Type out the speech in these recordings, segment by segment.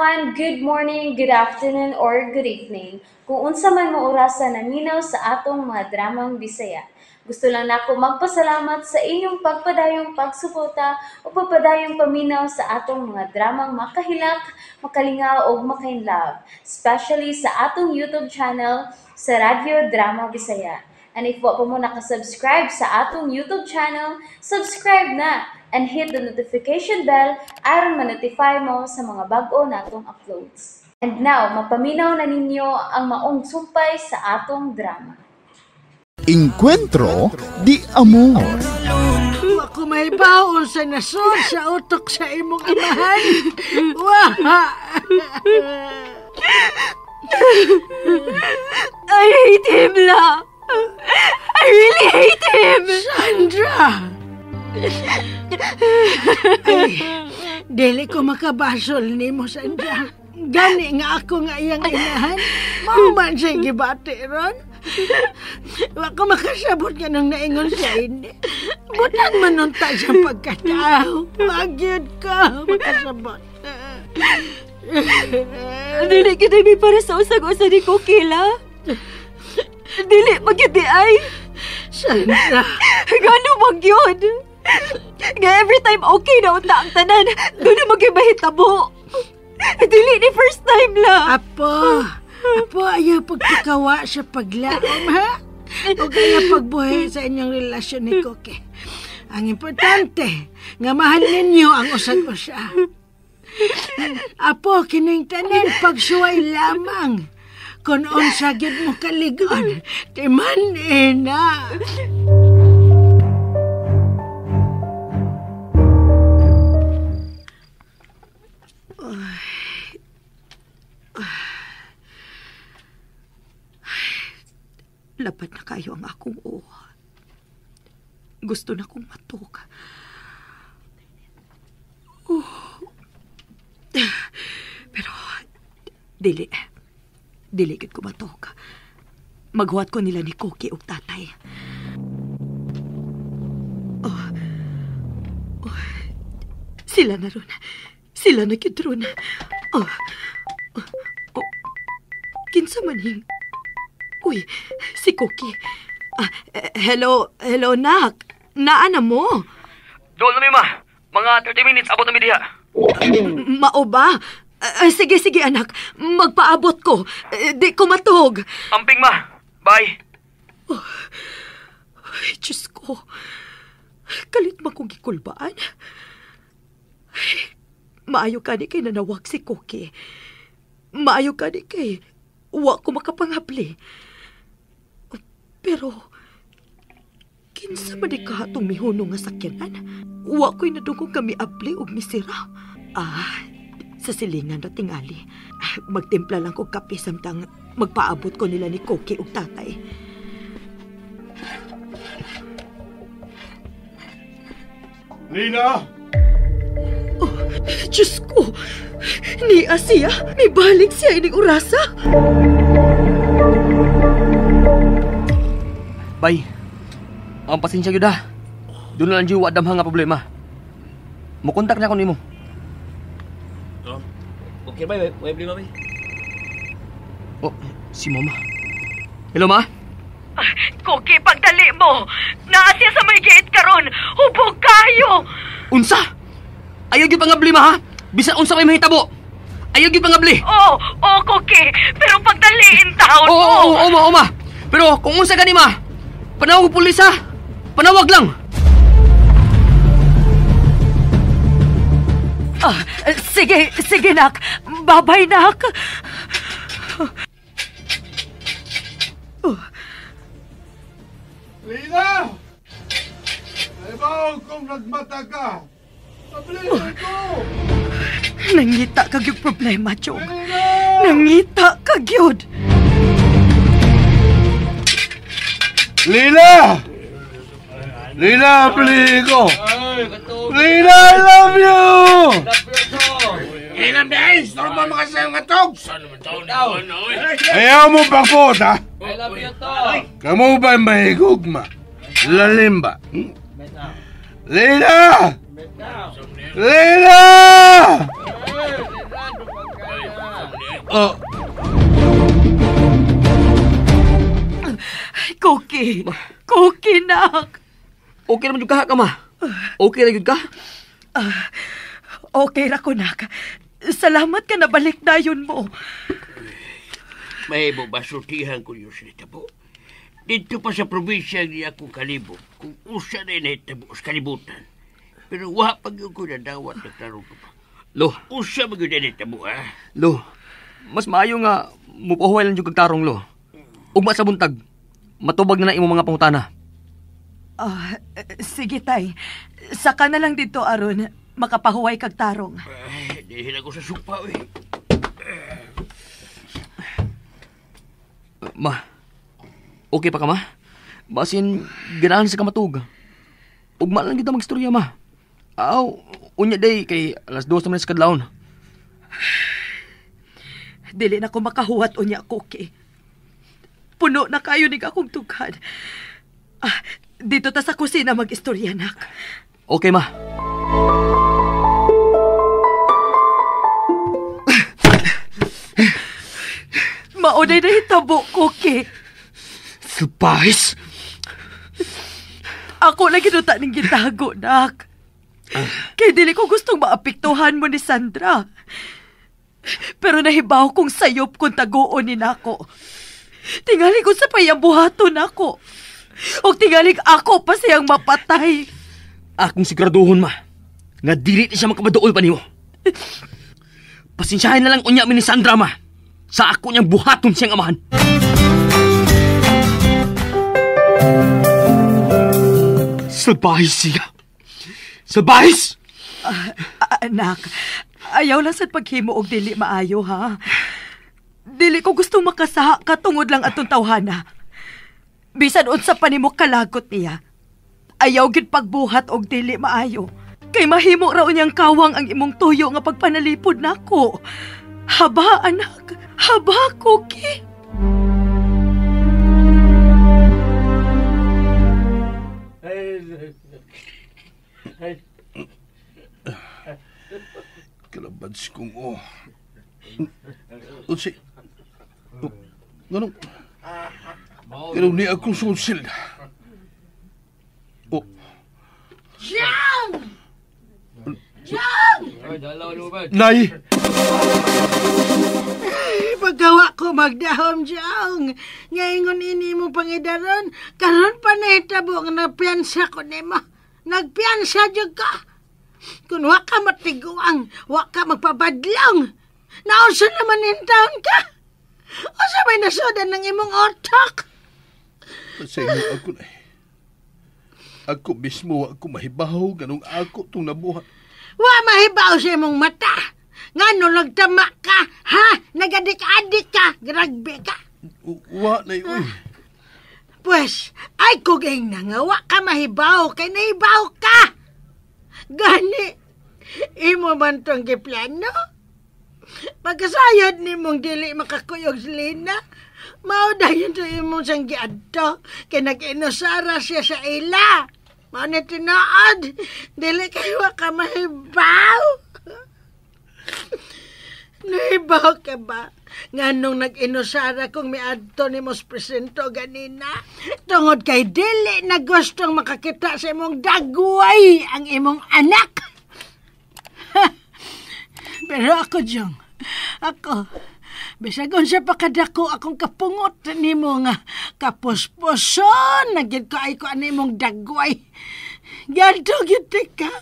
everyone, good morning, good afternoon, or good evening. Kung unsa man mo orasan naminaw sa atong mga dramang Bisaya. Gusto lang nako magpasalamat sa inyong pagpadayong pagsuporta o pagpadayong paminaw sa atong mga dramang makahilak, makalingaw o makainlove, especially sa atong YouTube channel sa Radyo Drama Bisaya. And if wa pa mo nakasubscribe sa atong YouTube channel, subscribe na and hit the notification bell aron ma-notify mo sa mga bag-o natong uploads. And now, mapaminaw na ninyo ang maong sumpay sa atong drama. Encuentro di Amor. Ako may baon sa nasod sa utok sa imong amahan. Waha! I hate him, La. I really hate him. Sandra! Ay, dili ko makabasol ni mo, Sandra. Gani nga ako nga iyang inahan. Mauman siya'y gibati ron. Wa ko makasabot ka nang naingon siya hindi. Butang manunta sa pagkatao. Wag yun ka makasabot. Dili kita may para sa usag-usa ni Kokila. Dili magyudi ay. Sandra. Gano magyod. Nga every time okay na unta ang tanan. Doon na magyabahitabo. Dili ni first time la. Apo, ayaw pagkakawa sa paglaom, ha? O kaya pagbuhay sa inyong relasyon ni Koke. Ang importante, nga mahal ninyo ang usag-usa. Apo, kining tanan pagsuway lamang. Kung unsa gid mo kaligon, timan na. Lapat na kayo ang akong uwa. Gusto na kong matok. Pero, dili gid ko matok. Maghuwat ko nila ni Koki o tatay. Sila na ron. Sila na gid ron. Kinsa man hing. Uy, si Koki. Hello, nak. Naana mo? Doon na ma. Mga 30 minutes abot na mi diha. Mao ba? Sige, anak. Magpaabot ko. Di ko matog. Amping ma. Bye. Ay, Diyos ko. Kalit man kong gikulbaan. Maayo ka ni kay nanawag si Koki. Maayo ka ni kay wa ko makapanghabli. Pero, kinsa man di ka itong mihunong nga sakyanan? Wa ko'y nadungkong kami abli o misira. Sa silingan na tingali. Magtimpla lang ko kape samtang magpaabot ko nila ni Koki o tatay. Lina! Diyos ko! Ni Asia, may balik siya ining orasa. Bay. Ang pasensya gyud ha. Doon na lang jiwa damhang nga problema. Mukontak na ako nimo. Okay bay, way problema bay. Oh, si mama. Hello ma? Koki, pagdali mo! Naasya sa may gate karon! Hubog kayo! Unsa? Ayaw gyud pangabli ma ha? Bisan unsa may mahitabo. Ayaw gyud pangabli. Oo, Koki. Pero pagdaliin taon mo. Oo, ma. Pero kung unsa gani ma, panawag pulis ha. Panawag lang. Sige nak. Babay nak. Lina! Naibaw kung nagmata ka. Tablihan ko! Nangita kag yung problema, Chong. Nangita kag yun. Lina! Lina, pili ko! Lina, I love you! Lina, guys! Saan ba makasayo nga togs? Ayaw mo pa po, ha? I love you, to! Kamu ba'y mahigugma? Lalim ba? Lina! Lina! Oh, Cookie! Cookie, nak! Okay naman yung ka, ma. Okay na yun ka? Okay ra ko, nak. Salamat ka na balik na yun mo. Mahimo ba sultihan ko yung sinitabo? Dito pa sa probinsya ni akong kalibot, kung usa na inahitabo sa kalibutan. Pero wa pag yung ko nadawat na tarong ko pa. Lo, Usa mag yung inahitabo, ha? lo. Mas maayo nga mupahuway lang yung kagtarong, lo. Ugma sa buntag. Matubag na imong mga pangutana. Sige, tay. Saka na lang dito, aron. Makapahuway kag tarong. Ay, dihil ako sa supa, eh. Ma, okay pa ka, ma? Basin, ganahan sa kamatug. Ugma lang kita magstorya, ma. Aw, unya day kay alas 2 naman sa kadlawon. Dili na ko makahuwat unya, Cookie. Puno na kayo ni akong tugad. Dito ta sa kusina mag-istorya, nak. Okay, ma. Maunay na hitabo, Cookie. Surprise! Ako lang ginuta ning gitago, nak. Kaya dili ko gustong maapektuhan mo ni Sandra. Pero nahibaw kong sayop kung taguon ni nako. Tingali ko sa payabuhaton ako. O tingali ako pa siyang mapatay. Akong siguraduhon, ma. Nga dili siya makabaduol pa niyo. Pasensyahin na lang unya mi ni Sandra, ma. Sa ako niyang buhaton siyang amahan. Sabahis siya. Sabahis! Anak, ayaw lang sa paghimo og dili maayo, ha? Dili ko gustong makasaha ka tungod lang atong tawhana. Bisan unsa pa nimo kalagot niya. Ayaw gid pagbuhat og dili maayo. Kay mahimo raw niyang kawang ang imong tuyo nga pagpanalipod nako. Haba, anak. Haba, Cookie. Kalabads kong Unsi. Ganun. Ganun ni akong sulsil. Siyang! Nay! Ay, paggawa ko magdahom siyang. Ngayon ini mo pangidaron, karon pa nahitabo nga napiansa ko nimo. Nagpiansa jud ka. Kung wa ka matiguang, wa ka magpabadlang. Nausa naman yung taon ka. O sa may nasodan ng imong otak. Pasensya ako na. Ako mismo ako mahibaw ganong ako itong nabuhat. Wa mahibaw sa imong mata. Ngano nagtama ka, ha? Nagadik-adik ka, gragbe ka. Wa na yun. Pues, ay kuging na nga, wa ka mahibaw, kay nahibaw ka. Gani, imo man tong giplano? Pagkasayod ni mong dili makakuyog si Lina, mao dayon to imong sang giadto, kay nag-inusara siya sa ila. Mao na tinood, dili kayo ka mahibaw. Nahibaw ka ba? Nga nung nag-inusara kong miadto ni mos presento ganina, tungod kay dili na gustong makakita sa imong dagway ang imong anak. Pero ako, Jong, ako, bisagon sa pakadako akong kapungot ni mo nga kapuspuson, nagyan ko ay ko ani mong dagway. Ganto giti ka,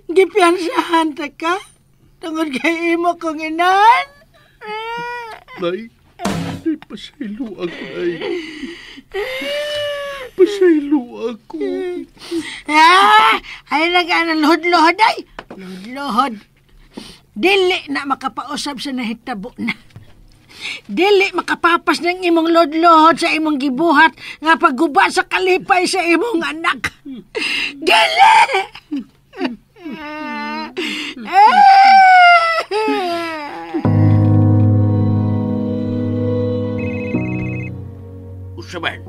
gipiansahan ta ka, tungod kay imo kong inan. Nay, pasaylo ako, Nay. Pasaylo ako. Ay nag-anan lohod-lohod ay. Lohod-lohod. Dili na makapausap sa nahitabo na. Dili makapapas ng imong lod-lohod sa imong gibuhat nga pagguba sa kalipay sa imong anak. Dili! Usaban,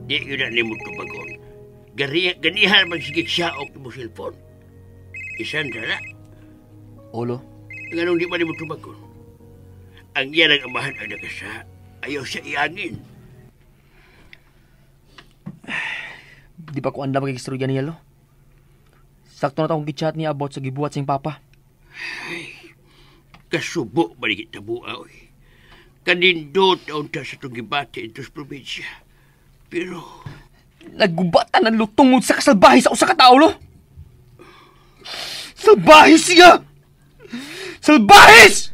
di yun na ni mo tubagon. Ganihan man sige siya o mo cellphone. Isan na. Olo? Ganun di ba ni mo tubagon? Ang yan ang amahan ang nagasa. Ayaw siya iangin. Di ba ko anda magkikistorya niya, lo? Sakto na akong gichat niya about sa gibuhat sing papa. Kasubo baligit na buaw. Kanindot ang ta sa itong gibati ito sa probinsya. Pero, Nagubatan ng lutungod sa kasalbahe sa usa ka tao, lo? Salbahis siya! Salbahis!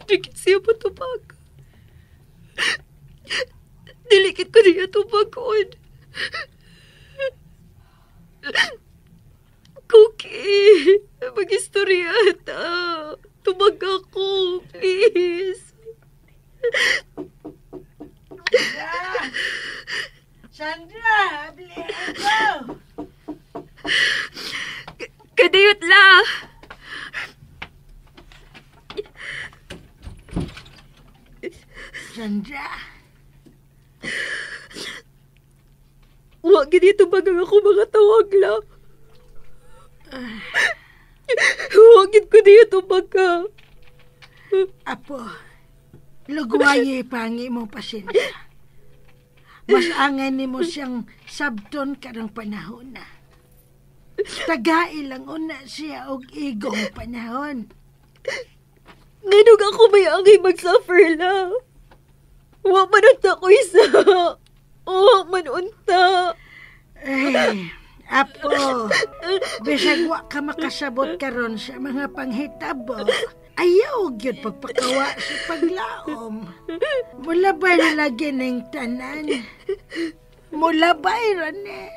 Dikit siya patubag. Dilikit ko niya tubagod. Cookie, mag-istorya ta. Tubag ako, please. Sandra, bili ako. Kadayot la. Sandra, Huwag ganito bagang ako mga tawag lang. Huwag ko dito baga. apo, lugwaye pangi mo pasensya. Mas angan ni mo siyang sabton karang panahon na. Tagai lang una siya og igong panahon. Nganong ako may angay mag-suffer lang. Huwag manunta ko isa. Huwag manunta. Ay, apo, bisag wa ka makasabot karon sa mga panghitabo. Ayaw gyud pagpakawa sa paglaom. Mulabay na lagi ng tanan. Mulabay ran eh.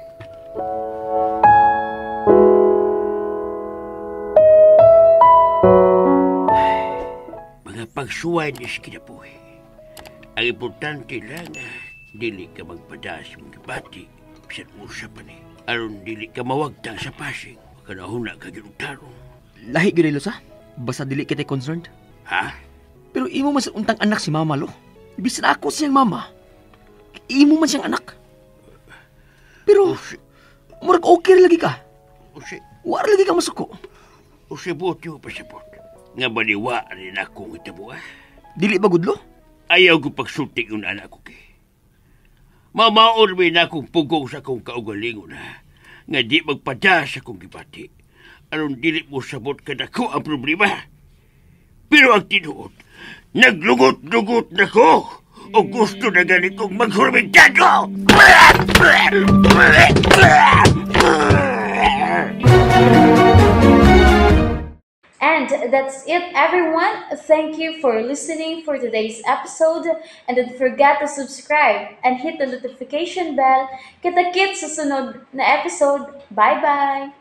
mga pagsuway ni Skinapuhi. Ang importante lang dili ka magpada sa mga bati bisan usa pa ni. Aron dili ka mawagtang sa pasing. Kanahuna ka ginutaro. Lahi gyud lo sa. Basta dili kita concerned. Ha? Pero imo man sa untang anak si mama, lo. Bisan ako siyang mama. Imo man siyang anak. Pero, murag okay lagi ka. War lagi ka masuko. Usibot yung pasabot. Nga baliwa rin akong itabuha. Dili ba gudlo? Ayaw ko pagsultik yung anak ko kay. Mamaon rin akong pugong sa akong kaugalingon na. Nga di magpada sa akong gibati. Aron dili mo sabot ka na ko ang problema. Pero ang tinuod, naglugot-lugot na ko. O gusto na galing kong maghurmentado. And that's it, everyone. Thank you for listening for today's episode. And don't forget to subscribe and hit the notification bell. Kita-kits sa sunod na episode. Bye-bye!